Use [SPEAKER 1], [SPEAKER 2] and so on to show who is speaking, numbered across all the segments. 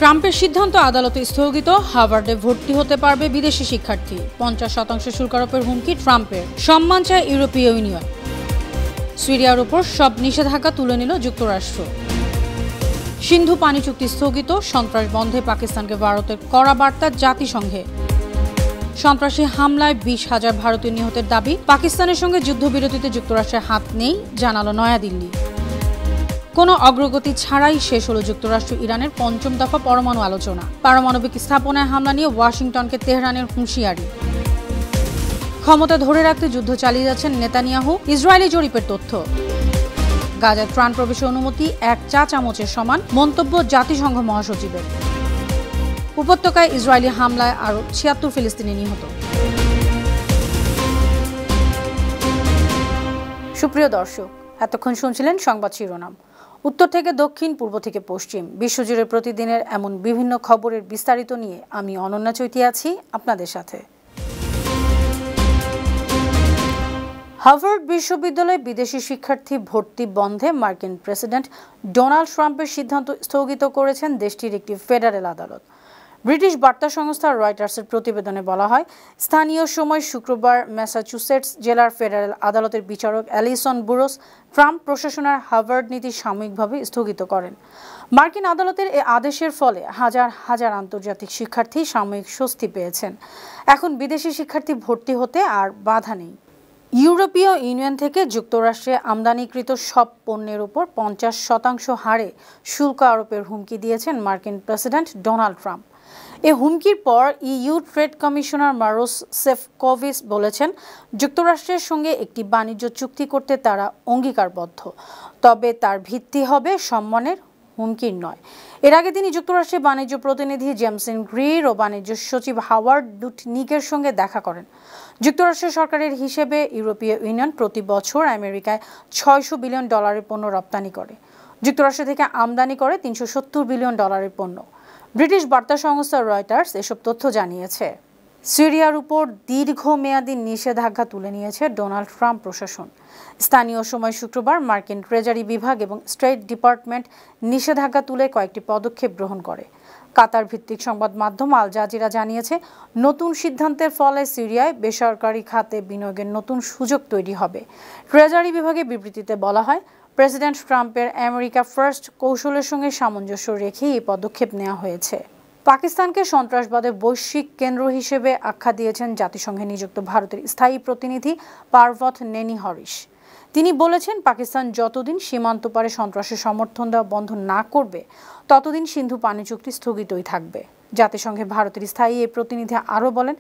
[SPEAKER 1] ট্রাম্পের সিদ্ধান্ত আদালতে স্থগিত, হার্ভার্ডে ভর্তি হতে পারবে বিদেশি শিক্ষার্থী। 50% শুল্ক আরোপের হুমকি ট্রাম্পের। সম্মান চায় ইউরোপীয় ইউনিয়ন। সিরিয়ার উপর সব নিষেধাজ্ঞা তুলে নিল যুক্তরাষ্ট্র। সিন্ধু পানি চুক্তি স্থগিত, সন্ত্রাস বন্ধে পাকিস্তানকে ভারতের কড়া বার্তা জাতিসংঘে। সন্ত্রাসী হামলায় 20,000 ভারতীয় নিহতের দাবি। পাকিস্তানের সঙ্গে যুদ্ধবিরতিতে যুক্তরাষ্ট্রের হাত নেই, জানালো নয়াদিল্লি। কোনো অগ্রগতি ছাড়াই শেষ হলো যুক্তরাষ্ট্র ইরানের 5ম দফা পরমাণু আলোচনা। পারমাণবিক স্থাপনায় হামলা নিয়ে ওয়াশিংটনকে তেহরানের হুঁশিয়ারি। ক্ষমতা ধরে রাখতে যুদ্ধ চালিয়ে যাচ্ছেন নেতানিয়াহু, ইসরায়েলি জরিপের তথ্য। গাজায় ত্রাণ প্রবেশের অনুমতি 1 চা চামচের সমান, মন্তব্য জাতিসংঘ মহাসচিবের। উপত্যকায় ইসরায়েলি হামলায় আরও 76 ফিলিস্তিনি নিহত। সুপ্রিয় দর্শক, এতক্ষণ শুনছিলেন সংবাদ শিরোনাম। উত্তর থেকে দক্ষিণ, পূর্ব থেকে পশ্চিম, বিশ্বজুড়ে প্রতিদিনের এমন বিভিন্ন খবরের বিস্তারিত নিয়ে আমি অনন্যা চৈতি আছি আপনাদের সাথে। হার্ভার্ড বিশ্ববিদ্যালয়ে বিদেশি শিক্ষার্থী ভর্তি বন্ধে মার্কিন প্রেসিডেন্ট ডোনাল্ড ট্রাম্পের সিদ্ধান্ত স্থগিত করেছেন দেশটির একটি ফেডারেল আদালত। ব্রিটিশ বার্তা সংস্থা রয়টার্সের প্রতিবেদনে বলা হয়, স্থানীয় সময় শুক্রবার ম্যাসাচুসেটস জেলার ফেডারেল আদালতের বিচারক অ্যালিসন বুরোস ট্রাম্প প্রশাসনের হার্ভার্ড নীতি সাময়িকভাবে স্থগিত করেন। মার্কিন আদালতের এ আদেশের ফলে হাজার হাজার আন্তর্জাতিক শিক্ষার্থী সাময়িক স্বস্তি পেয়েছেন। এখন বিদেশি শিক্ষার্থী ভর্তি হতে আর বাধা নেই। ইউরোপীয় ইউনিয়ন থেকে যুক্তরাষ্ট্রে আমদানিকৃত সব পণ্যের উপর 50% হারে শুল্ক আরোপের হুমকি দিয়েছেন মার্কিন প্রেসিডেন্ট ডোনাল্ড ট্রাম্প। এ হুমকির পর ইইউ ট্রেড কমিশনার মারোস সেফকোভিচ বলেছেন, যুক্তরাষ্ট্রের সঙ্গে একটি বাণিজ্য চুক্তি করতে তারা অঙ্গীকারবদ্ধ, তবে তার ভিত্তি হবে সম্মানের, হুমকির নয়। এর আগে তিনি যুক্তরাষ্ট্রের বাণিজ্য প্রতিনিধি জেমসন গ্রির ও বাণিজ্য সচিব হাওয়ার্ড লুটনিকের সঙ্গে দেখা করেন। যুক্তরাষ্ট্রের সরকারের হিসেবে ইউরোপীয় ইউনিয়ন প্রতি বছর আমেরিকায় $600 বিলিয়ন পণ্য রপ্তানি করে। যুক্তরাষ্ট্র থেকে আমদানি করে $370 বিলিয়ন পণ্য। ব্রিটিশ বার্তা সংস্থা রয়টার্স এসব তথ্য জানিয়েছে। সিরিয়ার উপর দীর্ঘমেয়াদী নিষেধাজ্ঞা তুলে নিয়েছে ডোনাল্ড ট্রাম্প প্রশাসন। স্থানীয় সময় শুক্রবার মার্কিন ট্রেজারি বিভাগ এবং স্টেট ডিপার্টমেন্ট নিষেধাজ্ঞা তুলে কয়েকটি পদক্ষেপ গ্রহণ করে। কাতার ভিত্তিক সংবাদ মাধ্যম আল জাজিরা জানিয়েছে, নতুন সিদ্ধান্তের ফলে সিরিয়ায় বেসরকারি খাতে বিনিয়োগের নতুন সুযোগ তৈরি হবে। ট্রেজারি বিভাগের বিবৃতিতে বলা হয়, প্রেসিডেন্ট ট্রাম্পের আমেরিকা ফার্স্ট কৌশলের সঙ্গে সামঞ্জস্য রেখে এই পদক্ষেপ নেওয়া হয়েছে। পাকিস্তানকে সন্ত্রাসবাদের বৈশ্বিক কেন্দ্র হিসেবে আখ্যা দিয়েছেন জাতিসংঘে নিযুক্ত ভারতের স্থায়ী প্রতিনিধি পার্বত নেনি হরিশ। তিনি বলেছেন, পাকিস্তান যতদিন সীমান্ত পারে সন্ত্রাসের সমর্থন দেওয়া বন্ধ না করবে, ততদিন সিন্ধু পানি চুক্তি স্থগিতই থাকবে। জাতিসংঘে ভারতের স্থায়ী এই প্রতিনিধি আরও বলেন,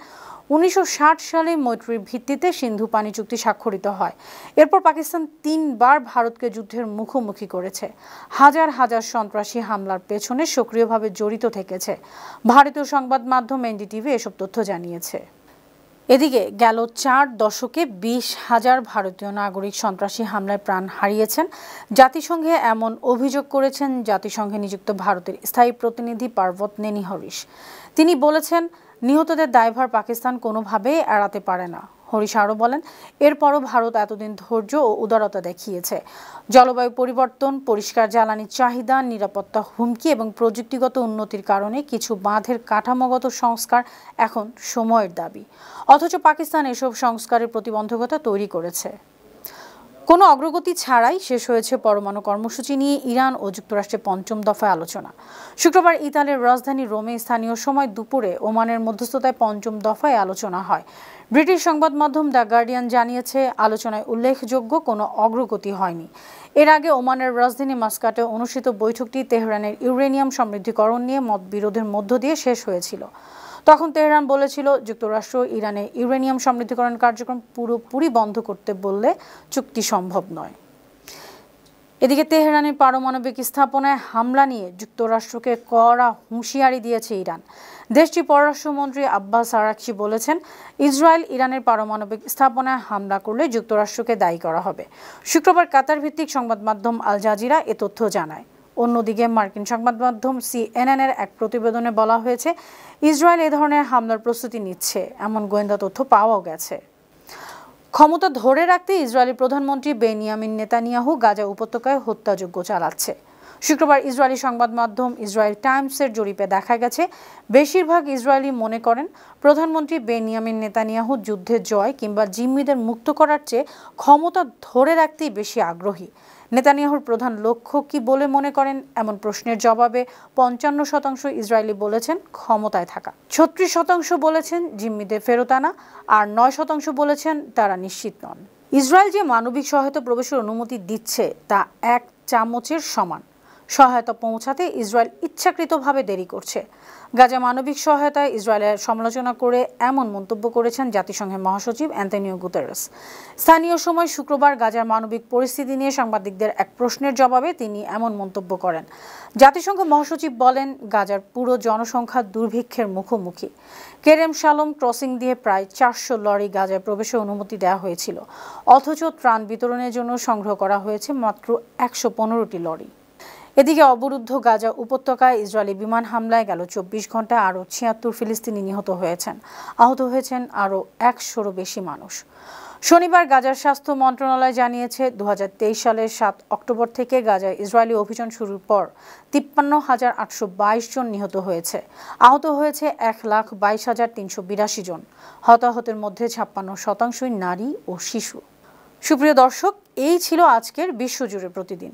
[SPEAKER 1] 1960 সালে মৈত্রীর ভিত্তিতে সিন্ধু পানি চুক্তি স্বাক্ষরিত হয়। এরপর পাকিস্তান 3 বার ভারতকে যুদ্ধের মুখোমুখি করেছে। হাজার হাজার সন্ত্রাসী হামলার পেছনে সক্রিয়ভাবে জড়িত থেকেছে। ভারতীয় সংবাদ মাধ্যম এনডিটিভি এসব তথ্য জানিয়েছে। এদিকে গেল 4 দশকে 20,000 ভারতীয় নাগরিক সন্ত্রাসী হামলায় প্রাণ হারিয়েছেন। জাতিসংঘে এমন অভিযোগ করেছেন জাতিসংঘে নিযুক্ত ভারতের স্থায়ী প্রতিনিধি পার্বত নেনি হরিশ। তিনি বলেছেন, নিহতদের দায়ভার পাকিস্তান কোনোভাবেই এড়াতে পারে না। হরিশ আরও বলেন, এরপরও ভারত এতদিন ধৈর্য ও উদারতা দেখিয়েছে। জলবায়ু পরিবর্তন, পরিষ্কার জ্বালানির চাহিদা, নিরাপত্তা হুমকি এবং প্রযুক্তিগত উন্নতির কারণে কিছু বাঁধের কাঠামোগত সংস্কার এখন সময়ের দাবি। অথচ পাকিস্তান এসব সংস্কারের প্রতিবন্ধকতা তৈরি করেছে। কোনো অগ্রগতি ছাড়াই শেষ হয়েছে পরমাণু কর্মসূচি নিয়ে ইরান ও যুক্তরাষ্ট্রের 5ম দফায় আলোচনা। শুক্রবার ইতালির রাজধানী রোমে স্থানীয় সময় দুপুরে ওমানের মধ্যস্থতায় 5ম দফায় আলোচনা হয়। ব্রিটিশ সংবাদ মাধ্যম দ্য গার্ডিয়ান জানিয়েছে, আলোচনায় উল্লেখযোগ্য কোনো অগ্রগতি হয়নি। এর আগে ওমানের রাজধানী মাস্কাটে অনুষ্ঠিত বৈঠকটি তেহরানের ইউরেনিয়াম সমৃদ্ধিকরণ নিয়ে মতবিরোধের মধ্য দিয়ে শেষ হয়েছিল। তখন তেহরান বলেছিল, যুক্তরাষ্ট্র ইরানে ইউরেনিয়াম সমৃদ্ধিকরণ কার্যক্রম পুরোপুরি বন্ধ করতে বললে চুক্তি সম্ভব নয়। এদিকে তেহরানের পারমাণবিক স্থাপনায় হামলা নিয়ে যুক্তরাষ্ট্রকে কড়া হুঁশিয়ারি দিয়েছে ইরান। দেশটির পররাষ্ট্রমন্ত্রী আব্বাস আরাকচি বলেছেন, ইসরায়েল ইরানের পারমাণবিক স্থাপনায় হামলা করলে যুক্তরাষ্ট্রকে দায়ী করা হবে। শুক্রবার কাতার ভিত্তিক সংবাদ মাধ্যম আল জাজিরা এ তথ্য জানায়। অন্যদিকে মার্কিন সংবাদ মাধ্যম সিএনএনের এক প্রতিবেদনে বলা হয়েছে, ইসরায়েল এ ধরনের হামলার প্রস্তুতি নিচ্ছে এমন গোয়েন্দা তথ্য পাওয়াও গেছে। ক্ষমতা ধরে রাখতে ইসরায়েলি প্রধানমন্ত্রী বেনিয়ামিন নেতানিয়াহু গাজা উপত্যকায় হত্যাযজ্ঞ চালাচ্ছে। শুক্রবার ইসরায়েলি সংবাদ মাধ্যম ইসরায়েল টাইমসের জরিপে দেখা গেছে বেশিরভাগ ইসরায়েলি মনে করেন প্রধানমন্ত্রী বেনিয়ামিন নেতানিয়াহু যুদ্ধের জয় কিংবা জিম্মিদের মুক্ত করার চেয়ে ক্ষমতা ধরে রাখতেই বেশি আগ্রহী। নেতানিয়াহুর প্রধান লক্ষ্য কি বলে মনে করেন এমন প্রশ্নের জবাবে ৫৫% ইসরায়েলি বলেছেন ক্ষমতায় থাকা, ৩৬% বলেছেন জিম্মিদের ফেরত আনা, আর ৯% বলেছেন তারা নিশ্চিত নন। ইসরায়েল যে মানবিক সহায়তা প্রবেশের অনুমতি দিচ্ছে তা এক চামচের সমান। সহায়তা পৌঁছাতে ইসরায়েল ইচ্ছাকৃতভাবে দেরি করছে। গাজা মানবিক সহায়তায় ইসরায়েলের সমালোচনা করে এমন মন্তব্য করেছেন জাতিসংঘের মহাসচিব অ্যান্তোনিও গুতেরেস। স্থানীয় সময় শুক্রবার গাজার মানবিক পরিস্থিতি নিয়ে সাংবাদিকদের এক প্রশ্নের জবাবে তিনি এমন মন্তব্য করেন। জাতিসংঘ মহাসচিব বলেন, গাজার পুরো জনসংখ্যা দুর্ভিক্ষের মুখোমুখি। কেরেম শালোম ক্রসিং দিয়ে প্রায় ৪০০ লরি গাজায় প্রবেশের অনুমতি দেওয়া হয়েছিল, অথচ ত্রাণ বিতরণের জন্য সংগ্রহ করা হয়েছে মাত্র ১১৫টি লরি। এদিকে অবরুদ্ধ গাজা উপত্যকায় ইসরায়েলি বিমান হামলায় গেল ২৪ ঘন্টায় আরও ৭৬ ফিলিস্তিনি নিহত হয়েছেন। আহত হয়েছেন আরও ১০০-রও বেশি মানুষ। শনিবার গাজার স্বাস্থ্য মন্ত্রণালয় জানিয়েছে ২০২৩ সালের ৭ অক্টোবর থেকে গাজায় ইসরায়েলি অভিযান শুরুর পর ৫৩,৮২২ জন নিহত হয়েছে। আহত হয়েছে ১,২২,৩৮২ জন। হতাহতের মধ্যে ৫৬% নারী ও শিশু। সুপ্রিয় দর্শক, এই ছিল আজকের বিশ্বজুড়ে প্রতিদিন।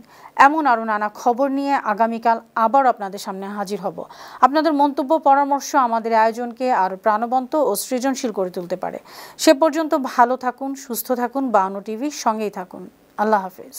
[SPEAKER 1] এমন আরও নানা খবর নিয়ে আগামীকাল আবার আপনাদের সামনে হাজির হব। আপনাদের মন্তব্য পরামর্শ আমাদের আয়োজনকে আরও প্রাণবন্ত ও সৃজনশীল করে তুলতে পারে। সে পর্যন্ত ভালো থাকুন, সুস্থ থাকুন, ৫২ টিভির সঙ্গেই থাকুন। আল্লাহ হাফেজ।